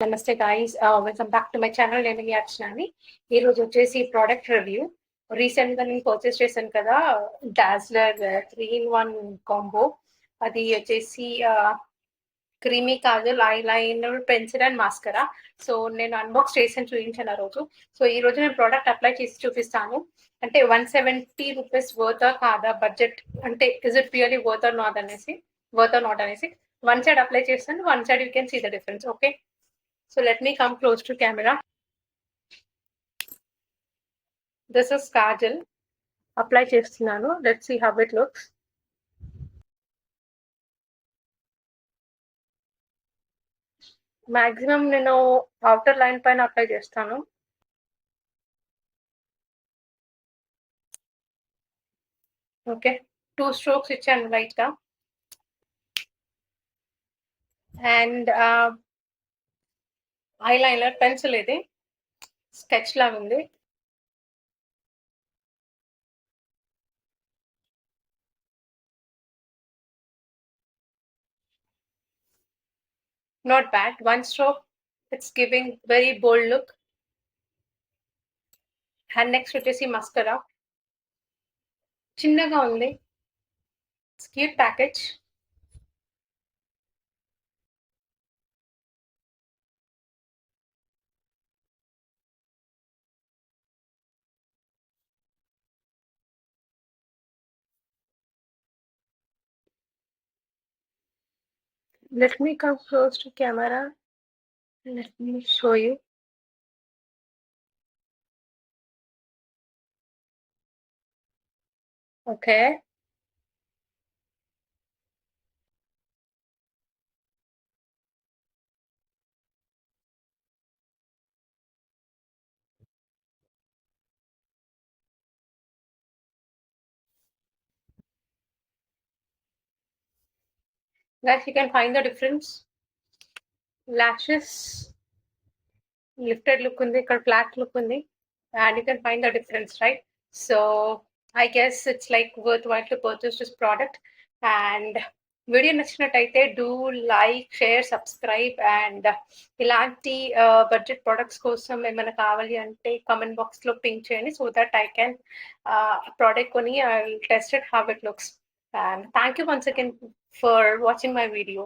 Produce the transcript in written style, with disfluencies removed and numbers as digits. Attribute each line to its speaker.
Speaker 1: నమస్తే guys, welcome back to my channel. నేను మీ అర్చనని. ఈ రోజు వచ్చేసి ప్రోడక్ట్ రివ్యూ. రీసెంట్ గా నేను పర్చేస్ చేశాను కదా, డాజ్లర్ 3-in-1 కాంబో. అది వచ్చేసి creamy kajal, eye liner, pencil and mascara. So నేను అన్బాక్స్ చేసి చూపించాను ఆ రోజు. సో ఈ రోజు నేను ప్రోడక్ట్ అప్లై చేసి చూపిస్తాను. అంటే 170 రూపీస్ వర్త్ కాదా, బడ్జెట్ అంటే is it really worth or not అనేసి వన్ సైడ్ అప్లై చేస్తాను, one side you can see the difference. Okay, so let me come close to camera. This is kajal. Apply చేస్తున్నాను. Let's see how it looks. Maximum నేను outer line పైన apply చేస్తాను. Okay, 2 strokes ఇచ్చాను light గా. And eyeliner pencil, ఇది sketch లాగా ఉంది. Not bad. One stroke, it's giving very bold look. And next వచ్చేసి mascara. చిన్నగా ఉంది. It's cute package. Let me come close to camera. Let me show you. Okay. Guys, you can find the difference. Lashes lifted look undi, ikkada flat look undi, and you can find the difference, right? So I guess it's like worthwhile to purchase this product. And video నచ్చినట్టయితే do like, share, subscribe. And ఇలాంటి budget products కోసం ఏమైనా కావాలి అంటే comment box లో ping చేయండి, so that I can product కొని I test it how it looks. And thank you once again for watching my video.